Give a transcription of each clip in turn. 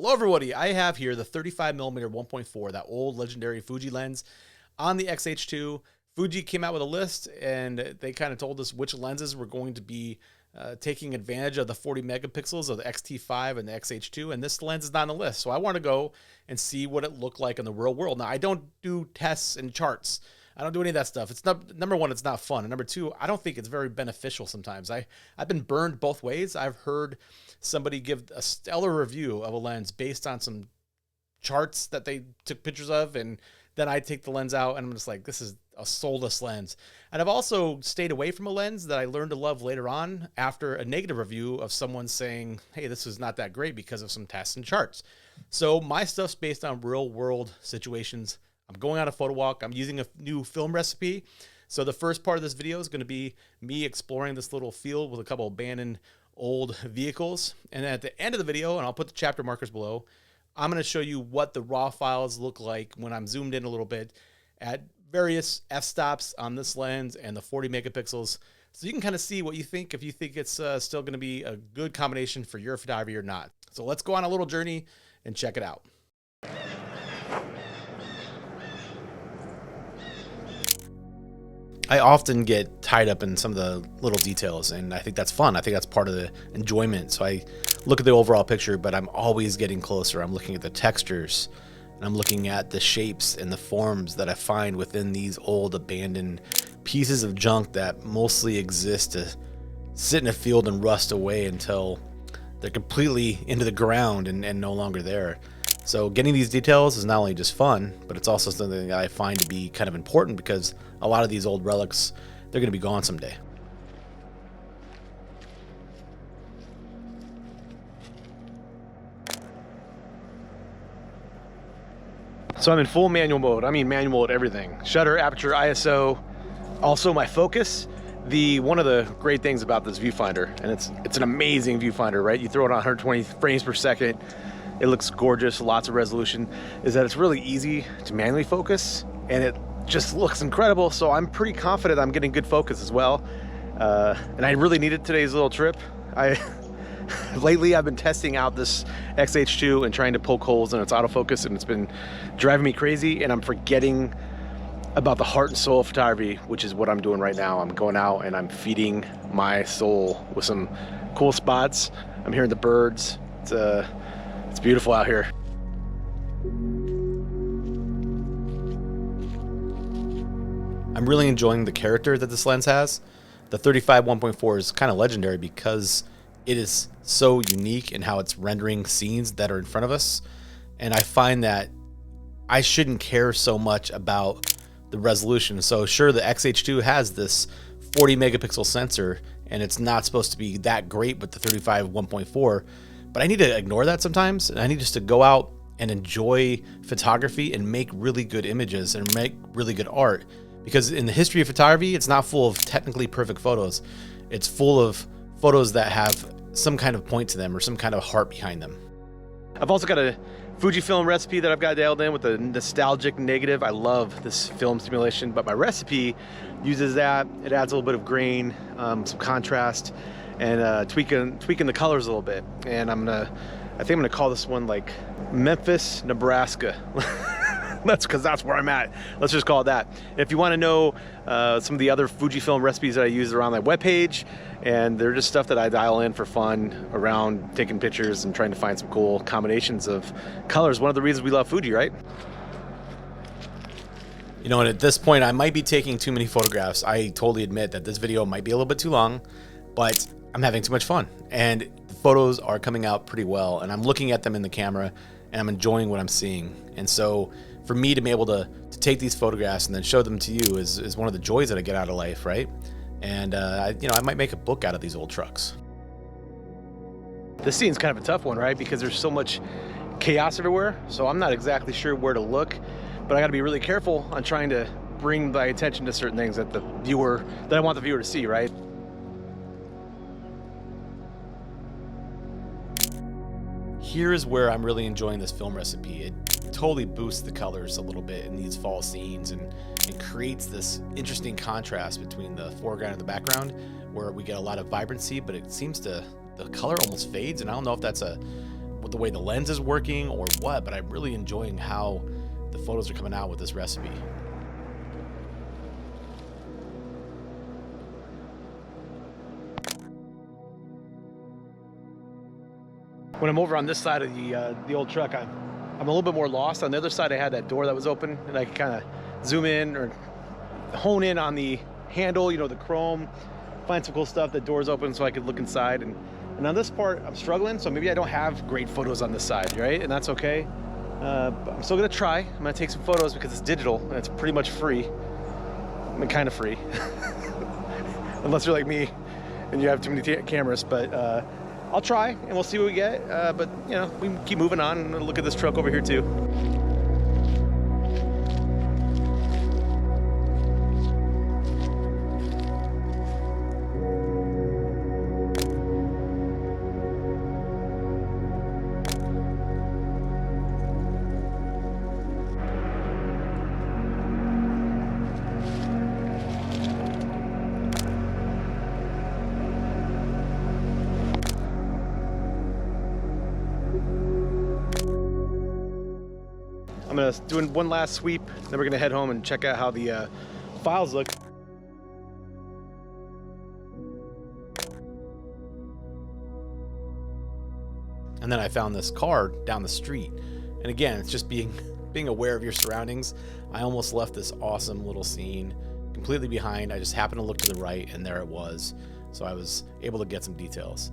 Hello everybody, I have here the 35mm 1.4, that old legendary Fuji lens on the X-H2. Fuji came out with a list and they kind of told us which lenses were going to be taking advantage of the 40 megapixels of the X-T5 and the X-H2, and this lens is not on the list. So I want to go and see what it looked like in the real world. Now, I don't do tests and charts. I don't do any of that stuff. It's not, number one, it's not fun. And number two, I don't think it's very beneficial sometimes. I've been burned both ways. I've heard somebody give a stellar review of a lens based on some charts that they took pictures of, and then I take the lens out and I'm just like, this is a soulless lens. And I've also stayed away from a lens that I learned to love later on after a negative review of someone saying, hey, this is not that great because of some tests and charts. So my stuff's based on real world situations. I'm going on a photo walk. I'm using a new film recipe. So the first part of this video is going to be me exploring this little field with a couple abandoned old vehicles. And then at the end of the video, and I'll put the chapter markers below, I'm going to show you what the raw files look like when I'm zoomed in a little bit at various f-stops on this lens and the 40 megapixels. So you can kind of see what you think, if you think it's still going to be a good combination for your photography or not. So let's go on a little journey and check it out. I often get tied up in some of the little details, and I think that's fun. I think that's part of the enjoyment. So I look at the overall picture, but I'm always getting closer. I'm looking at the textures, and I'm looking at the shapes and the forms that I find within these old abandoned pieces of junk that mostly exist to sit in a field and rust away until they're completely into the ground and no longer there. So getting these details is not only just fun, but it's also something that I find to be kind of important, because a lot of these old relics, they're going to be gone someday. So I'm in full manual mode. I mean manual mode, everything. Shutter, aperture, ISO, also my focus. One of the great things about this viewfinder, and it's an amazing viewfinder, right? You throw it on 120 frames per second. It looks gorgeous, lots of resolution, is that it's really easy to manually focus, and it just looks incredible. So I'm pretty confident I'm getting good focus as well. And I really needed today's little trip. Lately I've been testing out this X-H2 and trying to poke holes in its autofocus, and it's been driving me crazy, and I'm forgetting about the heart and soul of photography, which is what I'm doing right now. I'm going out and I'm feeding my soul with some cool spots. I'm hearing the birds. It's beautiful out here. I'm really enjoying the character that this lens has. The 35 1.4 is kind of legendary because it is so unique in how it's rendering scenes that are in front of us. And I find that I shouldn't care so much about the resolution. So sure, the X-H2 has this 40 megapixel sensor, and it's not supposed to be that great with the 35 1.4. But I need to ignore that sometimes, and I need just to go out and enjoy photography and make really good images and make really good art. Because in the history of photography, it's not full of technically perfect photos. It's full of photos that have some kind of point to them or some kind of heart behind them. I've also got a Fujifilm recipe that I've got dialed in with a nostalgic negative. I love this film simulation, but my recipe uses that. It adds a little bit of grain, some contrast, and tweaking the colors a little bit. And I think I'm gonna call this one like Memphis, Nebraska. That's because that's where I'm at. Let's just call it that. And if you want to know some of the other Fujifilm recipes that I use, around my webpage, and they're just stuff that I dial in for fun around taking pictures and trying to find some cool combinations of colors. One of the reasons we love Fuji, right? You know, and at this point, I might be taking too many photographs. I totally admit that this video might be a little bit too long, but I'm having too much fun, and the photos are coming out pretty well, and I'm looking at them in the camera and I'm enjoying what I'm seeing. And so for me to be able to take these photographs and then show them to you is one of the joys that I get out of life, right? And you know, I might make a book out of these old trucks. This scene's kind of a tough one, right? Because there's so much chaos everywhere, so I'm not exactly sure where to look, but I got to be really careful on trying to bring my attention to certain things that I want the viewer to see, right? Here is where I'm really enjoying this film recipe. It totally boosts the colors a little bit in these fall scenes and creates this interesting contrast between the foreground and the background, where we get a lot of vibrancy, but it seems the color almost fades, and I don't know if that's the way the lens is working or what, but I'm really enjoying how the photos are coming out with this recipe. When I'm over on this side of the old truck, I'm a little bit more lost. On the other side, I had that door that was open, and I could kind of zoom in or hone in on the handle, you know, the chrome, find some cool stuff. The door's open so I could look inside. And on this part, I'm struggling, so maybe I don't have great photos on this side, right? And that's okay. But I'm still gonna try. I'm gonna take some photos because it's digital and it's pretty much free. I mean, kind of free. Unless you're like me and you have too many cameras, but I'll try and we'll see what we get. But you know, we can keep moving on and look at this truck over here too. I'm gonna do one last sweep, then we're gonna head home and check out how the files look. And then I found this car down the street. And again, it's just being aware of your surroundings. I almost left this awesome little scene completely behind. I just happened to look to the right and there it was. So I was able to get some details.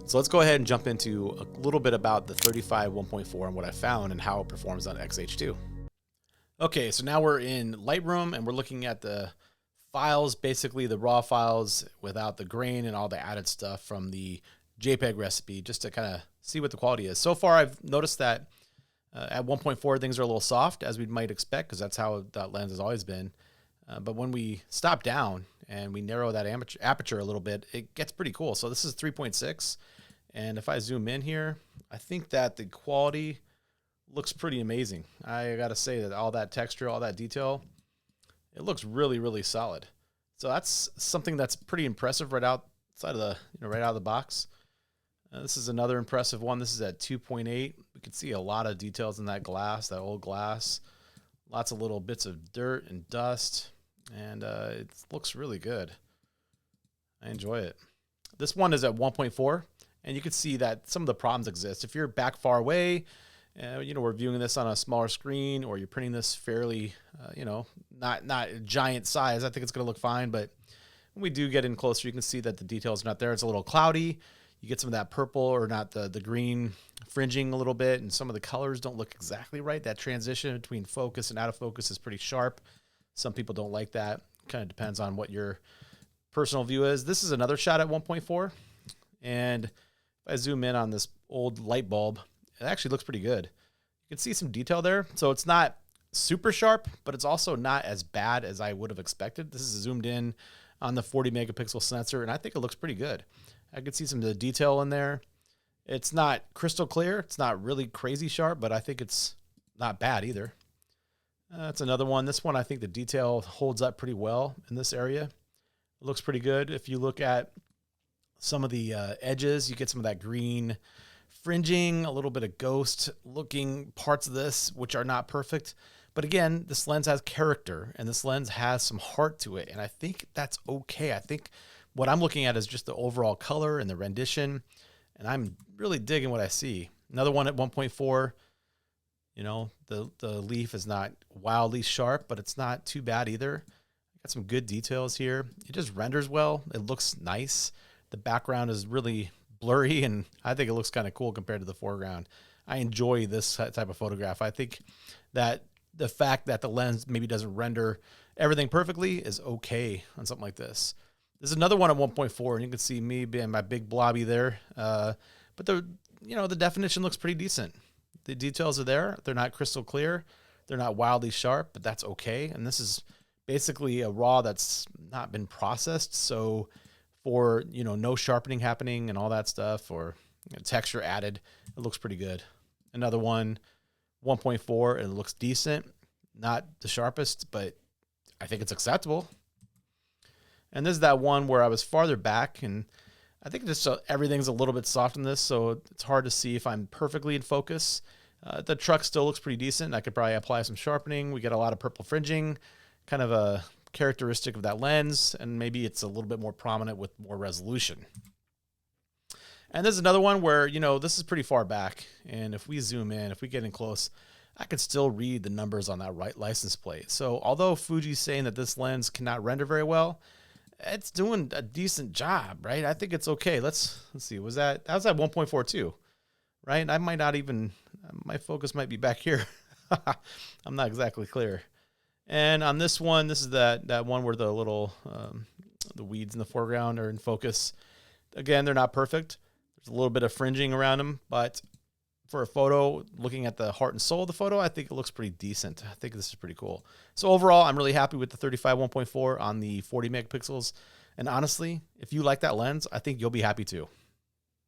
So let's go ahead and jump into a little bit about the 35 1.4 and what I found and how it performs on X-H2. Okay, so now we're in Lightroom and we're looking at the files, basically the raw files without the grain and all the added stuff from the JPEG recipe, just to kind of see what the quality is. So far, I've noticed that at 1.4, things are a little soft, as we might expect, because that's how that lens has always been. But when we stop down and we narrow that aperture a little bit, it gets pretty cool. So this is 3.6. And if I zoom in here, I think that the quality looks pretty amazing. I gotta say that all that texture, all that detail, it looks really, really solid. So that's something that's pretty impressive right outside of the, right out of the box. This is another impressive one. This is at 2.8. We can see a lot of details in that glass, that old glass. Lots of little bits of dirt and dust, and it looks really good. I enjoy it. This one is at 1.4. And you can see that some of the problems exist. If you're back far away, we're viewing this on a smaller screen, or you're printing this fairly, not a giant size, I think it's going to look fine. But when we do get in closer, you can see that the details are not there. It's a little cloudy. You get some of that purple or not the green fringing a little bit, and some of the colors don't look exactly right. That transition between focus and out of focus is pretty sharp. Some people don't like that. Kind of depends on what your personal view is. This is another shot at 1.4, and if I zoom in on this old light bulb, it actually looks pretty good. You can see some detail there. So it's not super sharp, but it's also not as bad as I would have expected. This is zoomed in on the 40 megapixel sensor, and I think it looks pretty good. I can see some of the detail in there. It's not crystal clear. It's not really crazy sharp, but I think it's not bad either. That's another one. This one, I think the detail holds up pretty well in this area. It looks pretty good. If you look at some of the edges, you get some of that green fringing, a little bit of ghost looking parts of this, which are not perfect. But again, this lens has character and this lens has some heart to it. And I think that's okay. I think what I'm looking at is just the overall color and the rendition. And I'm really digging what I see. Another one at 1.4, the leaf is not wildly sharp, but it's not too bad either. Got some good details here. It just renders well. It looks nice. The background is really blurry, and I think it looks kind of cool compared to the foreground. I enjoy this type of photograph. I think that the fact that the lens maybe doesn't render everything perfectly is okay on something like this. There's another one at 1.4, and you can see me being my big blobby there. But the definition looks pretty decent. The details are there. They're not crystal clear. They're not wildly sharp, but that's okay. And this is basically a RAW that's not been processed, so for no sharpening happening and all that stuff, or texture added, it looks pretty good. Another one, 1.4, and it looks decent. Not the sharpest, but I think it's acceptable. And this is that one where I was farther back, and I think just everything's a little bit soft in this, so it's hard to see if I'm perfectly in focus. The truck still looks pretty decent. I could probably apply some sharpening. We get a lot of purple fringing, kind of a characteristic of that lens, and maybe it's a little bit more prominent with more resolution. And there's another one where, you know, this is pretty far back, and if we zoom in, if we get in close, I can still read the numbers on that right license plate. So although Fuji's saying that this lens cannot render very well, it's doing a decent job, right? I think it's okay. Let's see. That was at 1.42, right? I might not even, my focus might be back here. I'm not exactly clear. And on this one, this is that one where the little, the weeds in the foreground are in focus. Again, they're not perfect. There's a little bit of fringing around them, but for a photo, looking at the heart and soul of the photo, I think it looks pretty decent. I think this is pretty cool. So overall, I'm really happy with the 35 1.4 on the 40 megapixels. And honestly, if you like that lens, I think you'll be happy too.